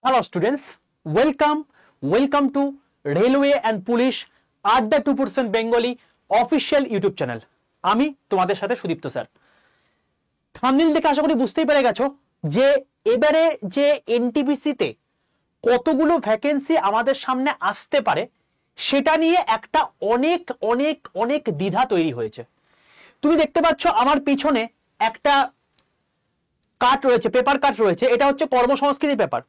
Hello students, welcome to Railway and Police Adda 2% Bengali official YouTube channel. আমি তোমাদের সাথে Sudipta sir. Thumbnail দেখে আশা করি বুঝতেই পেরে গেছো যে এবারে যে এনটিপিসি তে কতগুলো ভ্যাকেন্সি আমাদের সামনে আসতে পারে সেটা নিয়ে একটা অনেক দ্বিধা তৈরি হয়েছে। তুমি দেখতে পাচ্ছ আমার পিছনে একটা কাট রয়েছে, পেপার কাট রয়েছে, এটা হচ্ছে কর্মসংস্কৃতির পেপার,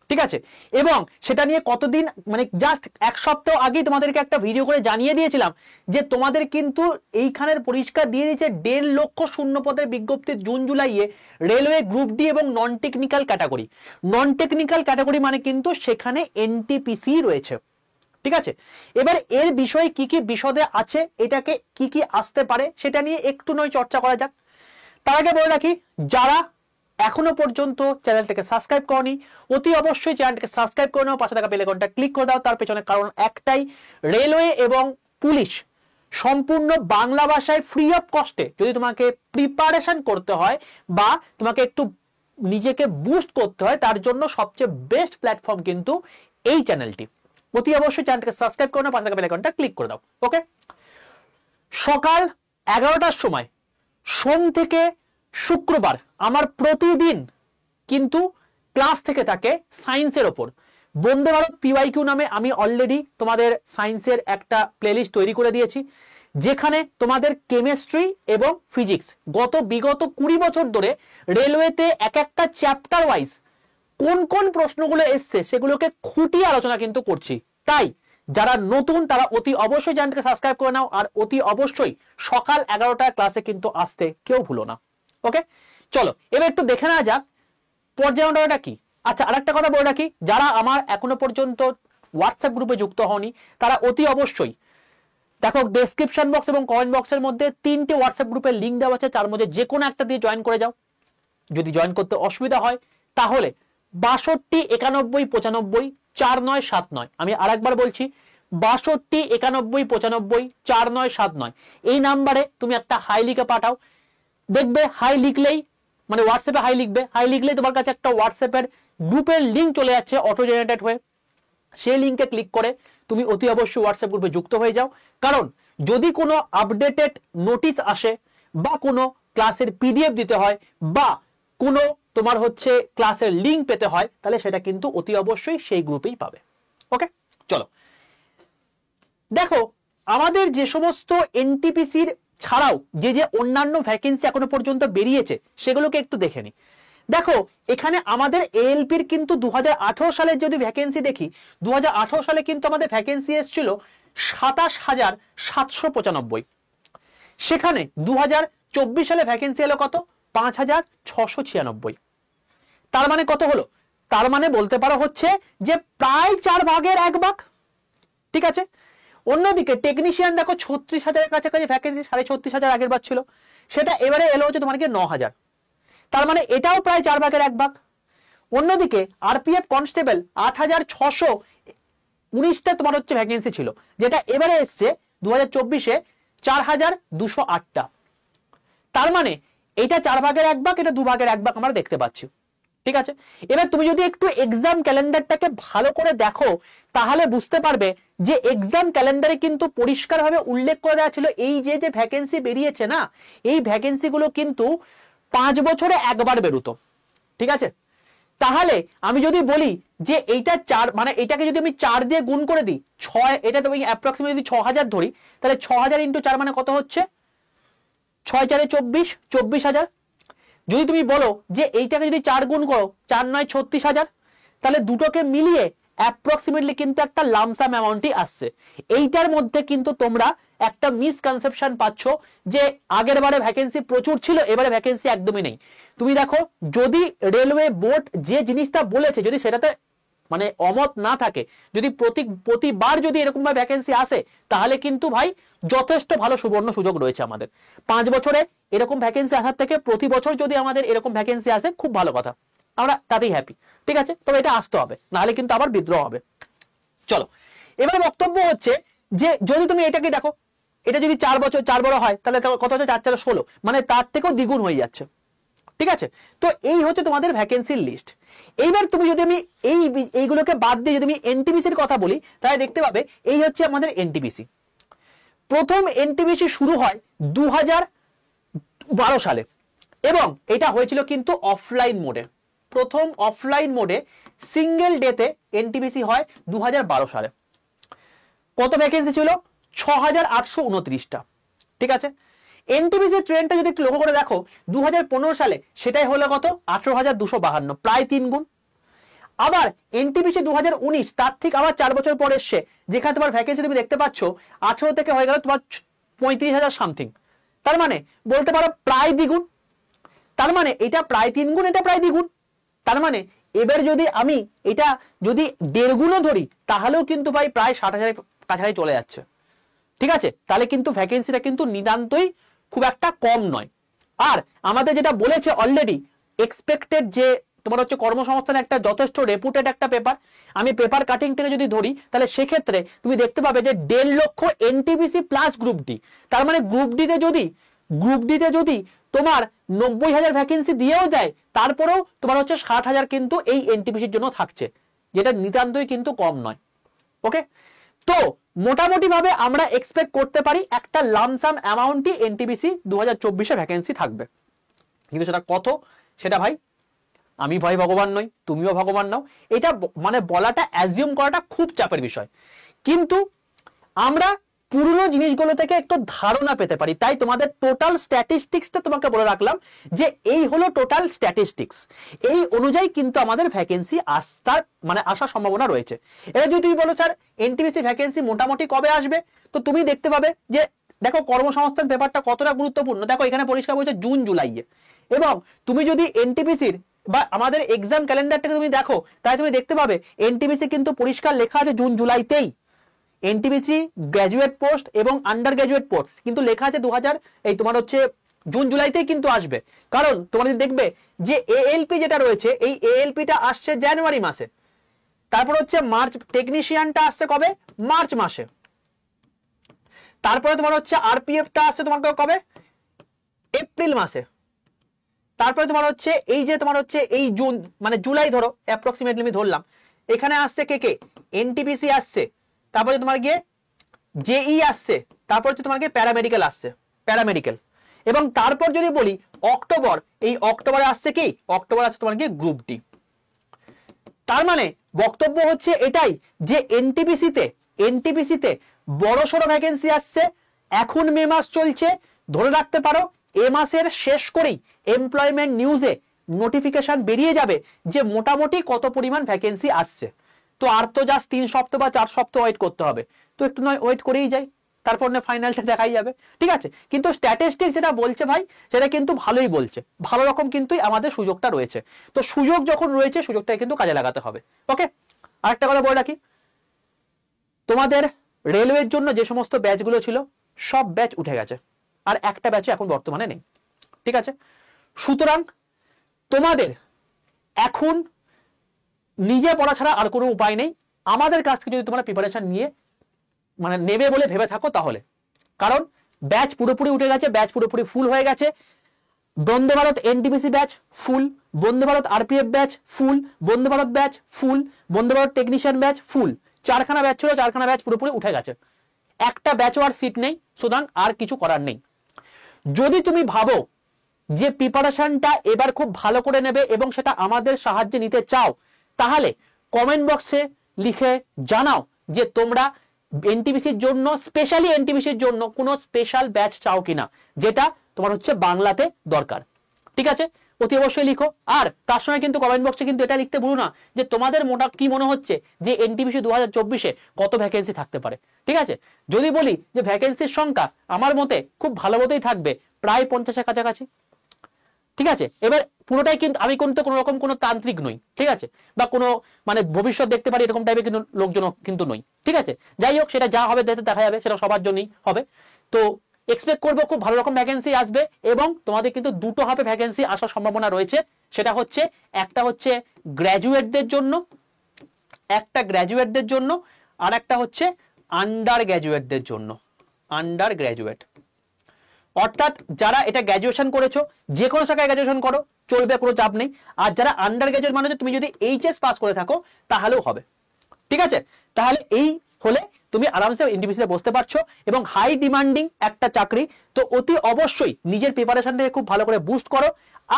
ঠিক আছে। এবং সেটা নিয়ে কতদিন মানে জাস্ট এক সপ্তাহ আগেই তোমাদেরকে একটা ভিডিও করে জানিয়ে দিয়েছিলাম যে তোমাদের কিন্তু এইখানের পরিষ্কার দিয়ে দিয়েছে 1.5 লক্ষ শূন্য পদের বিজ্ঞপ্তি জুন জুলাইয়ে রেলওয়ে গ্রুপ ডি এবং non technical category. Non technical category মানে কিন্তু সেখানে এনটিপিসি রয়েছে, ঠিক আছে। এবার এর বিষয়ে কি কি বিশদে আছে, এটাকে কি কি আসতে পারে সেটা নিয়ে একটু নয় চর্চা করা যাক। তার আগে বলে রাখি, যারা এখনো পর্যন্ত চ্যানেলটাকে সাবস্ক্রাইব করনি অতি অবশ্যই চ্যানেলটাকে সাবস্ক্রাইব করে নাও, পাশে থাকা বেল আইকনটা ক্লিক করে দাও। তার পেছনে কারণ একটাই, রেলওয়ে এবং পুলিশ সম্পূর্ণ বাংলা ভাষায় ফ্রি অফ কস্টে যদি তোমাকে প্রিপারেশন করতে হয় বা তোমাকে একটু নিজেকে বুস্ট করতে হয়, তার জন্য সবচেয়ে বেস্ট প্ল্যাটফর্ম কিন্তু এই চ্যানেলটি। অতি অবশ্যই চ্যানেলটাকে সাবস্ক্রাইব করে নাও, পাশে থাকা বেল আইকনটা ক্লিক করে দাও। ওকে, সকাল 11টার সময় সোম থেকে শুক্রবার আমার প্রতিদিন কিন্তু ক্লাস থেকে থাকে সায়েন্সের ওপর। বন্দে ভারত পিওয়াইকিউ নামে আমি অলরেডি তোমাদের সায়েন্সের একটা প্লেলিস্ট তৈরি করে দিয়েছি, যেখানে তোমাদের কেমিস্ট্রি এবং ফিজিক্স বিগত 20 বছর ধরে রেলওয়েতে এক একটা চ্যাপ্টার ওয়াইজ কোন কোন প্রশ্নগুলো এসছে সেগুলোকে খুঁটিয়ে আলোচনা কিন্তু করছি। তাই যারা নতুন তারা অতি অবশ্যই চ্যানেলটাকে সাবস্ক্রাইব করে নাও, আর অতি অবশ্যই সকাল 11টার ক্লাসে কিন্তু আসতে কেউ ভুলো না। ওকে, চলো এবার একটু দেখে নেওয়া যাক পর্যায়টা কি। আচ্ছা, আরেকটা কথা বলে রাখি, যারা আমার এখনো পর্যন্ত হোয়াটসঅ্যাপ গ্রুপে যুক্ত হওনি তারা অতি অবশ্যই দেখো ডেসক্রিপশন বক্স এবং কমেন্ট বক্সের মধ্যে 3টে হোয়াটসঅ্যাপ গ্রুপের লিঙ্ক দেওয়া আছে, তার মধ্যে যে কোনো একটা দিয়ে জয়েন করে যাও। যদি জয়েন করতে অসুবিধা হয় তাহলে 62 91 95 4979, আমি আরেকবার বলছি 62 91 95 4979, এই নাম্বারে তুমি একটা হাই লিখে পাঠাও। দেখবে হাই লিখলেই মানে হোয়াটসঅ্যাপে হাই লিখলেই তোমার কাছে একটা হোয়াটসঅ্যাপের গ্রুপের লিঙ্ক চলে যাচ্ছে অটো জেনারেটেড হয়ে। সেই লিঙ্কে ক্লিক করে তুমি অতি অবশ্যই হোয়াটসঅ্যাপ গ্রুপে যুক্ত হয়ে যাও, কারণ যদি কোনো আপডেটেড নোটিশ আসে বা কোনো ক্লাসের পিডিএফ দিতে হয় বা কোনো তোমার হচ্ছে ক্লাসের লিঙ্ক পেতে হয়, তাহলে সেটা কিন্তু অতি অবশ্যই সেই গ্রুপেই পাবে। ওকে, চলো দেখো আমাদের যে সমস্ত এনটিপিসির ছাড়াও যে অন্যান্য ভ্যাকেন্সি এখনো পর্যন্ত বেরিয়েছে সেগুলোকে একটু দেখে নি। দেখো এখানে আমাদের এএলপির কিন্তু 2018 সালের যদি ভ্যাকেন্সি দেখি, 2018 সালে কিন্তু আমাদের ভ্যাকেন্সি এসেছিল 27,795। সেখানে 2024 সালে ভ্যাকেন্সি এলো কত, 5,696। তার মানে কত হলো, তার মানে বলতে পারো হচ্ছে যে প্রায় 4 ভাগের 1 ভাগ, ঠিক আছে। অন্যদিকে টেকনিশিয়ান দেখো 36,000-এর কাছাকাছি ভ্যাকেন্সি, 36,500 আগের বার ছিল, সেটা এবারে এলো হচ্ছে তোমার 9,000, তার মানে এটাও প্রায় 4 ভাগের 1 ভাগ। অন্যদিকে আরপিএফ কনস্টেবল 8,619টা তোমার হচ্ছে ভ্যাকেন্সি ছিল, যেটা এবারে এসছে 2024-এ 4,208টা। তার মানে এটা 4 ভাগের 1 ভাগ, এটা 2 ভাগের 1 ভাগ আমরা দেখতে পাচ্ছি, ঠিক আছে। এবার তুমি যদি একটু এক্সাম ক্যালেন্ডারটাকে ভালো করে দেখো তাহলে বুঝতে পারবে যে এক্সাম ক্যালেন্ডারে কিন্তু পরিষ্কারভাবে উল্লেখ করে দেওয়া ছিল এই যে ভ্যাকেন্সি বেরিয়েছে না, এই ভ্যাকেন্সিগুলো কিন্তু 5 বছরে একবার বেরোতো, ঠিক আছে। তাহলে আমি যদি বলি যে এইটা 4 মানে এটাকে যদি আমি 4 দিয়ে গুণ করে দিই 6, এটা তুমি অ্যাপ্রক্সিমেটলি যদি 6,000 ধরি, তাহলে 6,000 × 4 মানে কত হচ্ছে, 6 4 24, 24,000। যদি তুমি বলো যে এইটাকে যদি 4 গুণ করো 4 9 36,000, তাহলে দুটোকে মিলিয়ে অ্যাপ্রক্সিমেটলি কিন্তু একটা লামসাম অ্যামাউন্টই আসছে। এইটার মধ্যে কিন্তু তোমরা একটা মিসকনসেপশন পাচ্ছ যে আগের বারে ভ্যাকেন্সি প্রচুর ছিল, এবারে ভ্যাকেন্সি একদমই নেই। তুমি দেখো যদি রেলওয়ে বোর্ড যে জিনিসটা বলেছে যদি সেটাতে মানে অমত না থাকে, যদি প্রতিবার যদি এরকম ভাবে ভ্যাকেন্সি আসে, তাহলে কিন্তু ভাই যথেষ্ট ভালো সুবর্ণ সুযোগ রয়েছে আমাদের। 5 বছরে এরকম ভ্যাকেন্সি আসার থেকে প্রতি বছর যদি আমাদের এরকম ভ্যাকেন্সি আসে খুব ভালো কথা, আমরা তাতেই হ্যাপি, ঠিক আছে। তবে এটা আসতে হবে, নাহলে কিন্তু আবার বিদ্রোহ হবে। চলো এবার বক্তব্য হচ্ছে যে যদি তুমি এটাকে দেখো, এটা যদি 4 বছর 4 বড় হয় তাহলে কত হচ্ছে, 4 4 16, মানে তার থেকেও দ্বিগুণ হয়ে যাচ্ছে, ঠিক আছে, তো এই হচ্ছে তোমাদের ভ্যাকেন্সির লিস্ট। এইবার তুমি যদি আমি এইগুলোকে বাদ দিয়ে যদি আমি এনটিপিসির কথা বলি, তাহলে দেখতে পাবে এই হচ্ছে আমাদের এনটিপিসি। প্রথম এনটিপিসি শুরু হয় 2012 সালে এবং এটা হয়েছিল কিন্তু অফলাইন মোডে। প্রথম অফলাইন মোডে সিঙ্গেল ডেতে এনটিপিসি হয় 2012 সালে। কত ভ্যাকেন্সি ছিল? 6829টা। ঠিক আছে, এনটিপিসি ট্রেন্ডটা যদি একটু লক্ষ্য করে দেখো, 2015 সালে সেটাই হলো কত? 18,252, প্রায় 3 গুণ। আবার এনটিপিসি 2019 তার ঠিক আবার 4 বছর পর এসছে, যেখানে তোমার ভ্যাকেন্সি তুমি দেখতে পাচ্ছ 18 থেকে হয়ে গেল তোমার 35,000 সামথিং। তার মানে বলতে পারো প্রায় দ্বিগুণ। তার মানে এটা প্রায় 3 গুণ, এটা প্রায় দ্বিগুণ। তার মানে এবার যদি আমি এটা যদি 1.5 গুণও ধরি, তাহলেও কিন্তু ভাই প্রায় 60,000 কাছাকাছি চলে যাচ্ছে। ঠিক আছে, তাহলে কিন্তু ভ্যাকেন্সিটা কিন্তু নিতান্তই খুব একটা কম নয়। আর আমাদের যেটা বলেছে অলরেডি, এক্সপেক্টেড যে তোমার হচ্ছে কর্মসংস্থান একটা যথেষ্ট রেপুটেড একটা পেপার। আমি পেপার কাটিং থেকে যদি ধরি, তাহলে সেক্ষেত্রে তুমি দেখতে পাবে যে 1.5 লক্ষ এনটিপিসি প্লাস গ্রুপ ডি। তার মানে গ্রুপ ডিতে যদি তোমার 90,000 ভ্যাকেন্সি দিয়েও দেয়, তারপরেও তোমার হচ্ছে 60,000 কিন্তু এই এনটিপিসির জন্য থাকছে, যেটা নিতান্তই কিন্তু কম নয়। ওকে, তো মোটামুটি ভাবে আমরা এক্সপেক্ট করতে পারি একটা লামসাম অ্যামাউন্টই এনটিপিসি 2024 ভ্যাকেন্সি থাকবে। কিন্তু সেটা কত, সেটা ভাই আমি ভাই ভগবান নই, তুমিও ভগবান নাও, এটা মানে বলাটা অ্যাজিউম করাটা খুব চাপের বিষয়। কিন্তু আমরা পুরনো জিনিসগুলো থেকে একটু ধারণা পেতে পারি। তাই তোমাদের টোটাল স্ট্যাটিস্টিক্সটা তোমাকে বলে রাখলাম যে এই হলো টোটাল স্ট্যাটিস্টিক্স, এই অনুযায়ী কিন্তু আমাদের ভ্যাকেন্সি আসার সম্ভাবনা রয়েছে। এবার যদি তুমি বলো স্যার এনটিপিসি ভ্যাকেন্সি মোটামুটি কবে আসবে, তো তুমি দেখতে পাবে যে দেখো কর্মসংস্থান পেপারটা কতটা গুরুত্বপূর্ণ। দেখো এখানে পরিষ্কার বলছে জুন জুলাইয়ে, এবং তুমি যদি এনটিপিসির বা আমাদের এক্সাম ক্যালেন্ডারটাকে তুমি দেখো, তাই তুমি দেখতে পাবে এনটিপিসি কিন্তু পরিষ্কার লেখা আছে জুন জুলাইতেই। এনটিপিসি গ্র্যাজুয়েট পোস্ট এবং আন্ডার গ্র্যাজুয়েট পোস্ট কিন্তু লেখা আছে তোমার হচ্ছে জুন জুলাইতেই কিন্তু আসবে। কারণ তোমাদের দেখবে যে এএলপি যেটা রয়েছে, এই এএলপিটা আসছে জানুয়ারি মাসে, তারপর হচ্ছে মার্চ টেকনিশিয়ানটা আসছে কবে? মার্চ মাসে। তারপরে তোমার হচ্ছে আরপিএফটা আসছে তোমার কবে? এপ্রিল মাসে। তারপরে তোমার হচ্ছে এই জুন মানে জুলাই ধরো অ্যাপ্রক্সিমেটলি আমি ধরলাম, এখানে আসছে কে এনটিপিসি আসছে, তারপরে তোমার গিয়ে জেই আসছে, তারপর হচ্ছে তোমার গিয়ে প্যারামেডিক্যাল আসছে, প্যারামেডিক্যাল। এবং তারপর যদি বলি অক্টোবর, এই অক্টোবরে আসছে কি? অক্টোবর আসছে তোমার গিয়ে গ্রুপ ডি। তার মানে বক্তব্য হচ্ছে এটাই যে এনটিপিসিতে বড়সড় ভ্যাকেন্সি আসছে। এখন মে মাস চলছে, ধরে রাখতে পারো এ মাসের শেষ করেই এমপ্লয়মেন্ট নিউজে নোটিফিকেশন বেরিয়ে যাবে যে মোটামুটি কত পরিমাণ ভ্যাকেন্সি আসছে। তো আর তো জাস্ট 3 সপ্তাহ বা 4 সপ্তাহ ওয়েট করতে হবে, তো একটু নয় ওয়েট করেই যাই, তারপর না ফাইনালটা দেখাই যাবে। ঠিক আছে, কিন্তু স্ট্যাটিস্টিক্স যেটা বলছে ভাই, সেটা কিন্তু ভালোই বলছে, ভালো রকম কিন্তু আমাদের সুযোগটা রয়েছে। তো সুযোগ যখন রয়েছে, সুযোগটা কিন্তু কাজে লাগাতে হবে। ওকে, আরেকটা কথা বলে রাখি, তোমাদের রেলওয়ের জন্য যে সমস্ত ব্যাচগুলো ছিল সব ব্যাচ উঠে গেছে, আর একটা ব্যাচও এখন বর্তমানে নেই। ঠিক আছে, সুতরাং তোমাদের এখন নিজে পড়া ছাড়া আর কোনো উপায় নেই। আমাদের কাছ থেকে যদি তোমরা প্রিপারেশন নিয়ে নেবে বলে ভেবে থাকো তাহলে, কারণ ব্যাচ পুরোপুরি উঠে গেছে, ব্যাচ পুরোপুরি ফুল হয়ে গেছে। বন্দে ভারত এনটিপিসি ব্যাচ ফুল, বন্দে ভারত আরপিএফ ব্যাচ ফুল, বন্দে ভারত ব্যাচ ফুল, বন্দে ভারত টেকনিশিয়ান ব্যাচ ফুল। 4খানা ব্যাচ ছিল, 4খানা ব্যাচ পুরোপুরি উঠে গেছে, একটা ব্যাচও আর সিট নেই। সুতরাং আর কিছু করার নেই। যদি তুমি ভাবো যে প্রিপারেশনটা এবার খুব ভালো করে নেবে এবং সেটা আমাদের সাহায্যে নিতে চাও, তাহলে কমেন্ট বক্সে লিখে জানাও যে তোমরা এনটিপিসির জন্য, স্পেশালি এনটিপিসির জন্য কোনো স্পেশাল ব্যাচ চাও কিনা, যেটা তোমার হচ্ছে বাংলাতে দরকার। ঠিক আছে, অতি অবশ্যই লিখো। আর তার সঙ্গে কিন্তু কমেন্ট বক্সে কিন্তু এটা লিখতে ভুলো না যে তোমাদের কি মনে হচ্ছে যে এনটিপিসি 2024 কত ভ্যাকেন্সি থাকতে পারে। ঠিক আছে, যদি বলি যে ভ্যাকেন্সির সংখ্যা আমার মতে খুব ভালো মতোই থাকবে, প্রায় 50-এর কাছাকাছি। ঠিক আছে, এবার পুরোটাই কিন্তু আমি কিন্তু কোনো রকম কোনো তান্ত্রিক নই, ঠিক আছে, বা কোনো ভবিষ্যৎ দেখতে পারি এরকম টাইপের কিন্তু লোকজন কিন্তু নই। ঠিক আছে, যাই হোক, সেটা যা হবে দেখা যাবে, সেটা সবার জন্যই হবে। তো এক্সপেক্ট করবো খুব ভালো রকম ভ্যাকেন্সি আসবে, এবং তোমাদের কিন্তু দুটো হাফে ভ্যাকেন্সি আসার সম্ভাবনা রয়েছে। সেটা হচ্ছে একটা হচ্ছে গ্র্যাজুয়েটদের জন্য, আর একটা হচ্ছে আন্ডার গ্র্যাজুয়েটদের জন্য। অর্থাৎ যারা এটা গ্র্যাজুয়েশন করেছো, যে কোনো শাখায় গ্র্যাজুয়েশন করো, চলবে, কোনো চাপ নেই। আর যারা আন্ডার গ্রাজুয়েট মানে তুমি যদি এইচএস পাস করে থাকো তাহলেও হবে, ঠিক আছে? তাহলে এই হলে তুমি আরামসে এনটিপিসিতে বসতে পারছো এবং হাই ডিমান্ডিং একটা চাকরি। তো অতি অবশ্যই নিজের প্রিপারেশনটাকে খুব ভালো করে বুস্ট করো।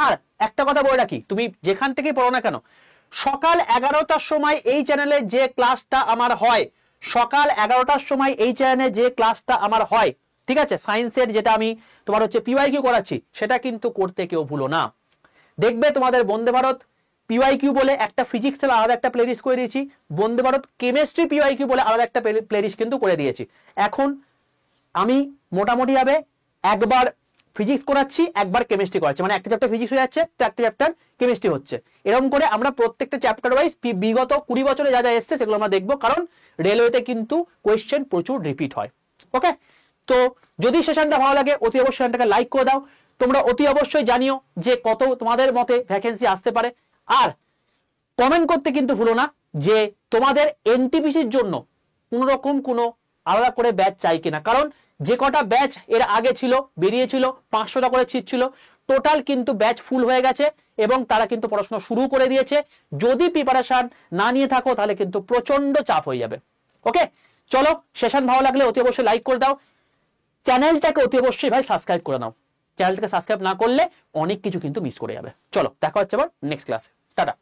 আর একটা কথা বলে রাখি, তুমি যেখান থেকে পড়ো না কেন, সকাল 11টার সময় এই চ্যানেলে যে ক্লাসটা আমার হয়, সকাল 11টার সময় এই চ্যানেলে যে ক্লাসটা আমার হয়, ঠিক আছে, সায়েন্সের যেটা আমি তোমার হচ্ছে পিওয়াইকিউ করাচ্ছি, সেটা কিন্তু করতে কেউ ভুলো না। দেখবে তোমাদের বন্দে ভারত পিওয়াইকিউ বলে একটা ফিজিক্সের আলাদা একটা প্লেলিস্ট করে দিয়েছি, বন্দে ভারত কেমিস্ট্রি পিওয়াইকিউ বলে আলাদা একটা প্লেলিস্ট কিন্তু করে দিয়েছি। এখন আমি মোটামুটি ভাবে একবার ফিজিক্স করাচ্ছি, একবার কেমিস্ট্রি করাচ্ছি, মানে একটা চ্যাপ্টার ফিজিক্স হয়ে যাচ্ছে তো একটা চ্যাপ্টার কেমিস্ট্রি হচ্ছে। এরকম করে আমরা প্রত্যেকটা চ্যাপ্টার ওয়াইজ বিগত 20 বছরে যা যা এসছে সেগুলো আমরা দেখবো, কারণ রেলওয়েতে কিন্তু কোয়েশ্চেন প্রচুর রিপিট হয়। ওকে, তো যদি সেশনটা ভালো লাগে অতি অবশ্যই সেশনটাকে লাইক করে দাও। তোমরা অতি অবশ্যই জানিও যে কত তোমাদের মতে ভ্যাকেন্সি আসতে পারে। আর কমেন্ট করতে কিন্তু ভুলো না যে তোমাদের এনটিপিসির জন্য কোনো রকম কোনো আলাদা করে ব্যাচ চাই কিনা, কারণ যে কটা ব্যাচ এর আগে ছিল বেরিয়েছিল 500টা করে সিট ছিল, টোটাল কিন্তু ব্যাচ ফুল হয়ে গেছে এবং তারা কিন্তু পড়াশোনা শুরু করে দিয়েছে। যদি প্রিপারেশন না নিয়ে থাকো তাহলে কিন্তু প্রচন্ড চাপ হয়ে যাবে। ওকে, চলো, সেশন ভালো লাগলে অতি অবশ্যই লাইক করে দাও, চ্যানেলটাকে অতি অবশ্যই ভাই সাবস্ক্রাইব করে নাও। চ্যানেলটাকে সাবস্ক্রাইব না করলে অনেক কিছু কিন্তু মিস করে যাবে। চলো, দেখা হচ্ছে আবার নেক্সট ক্লাসে, টাটা।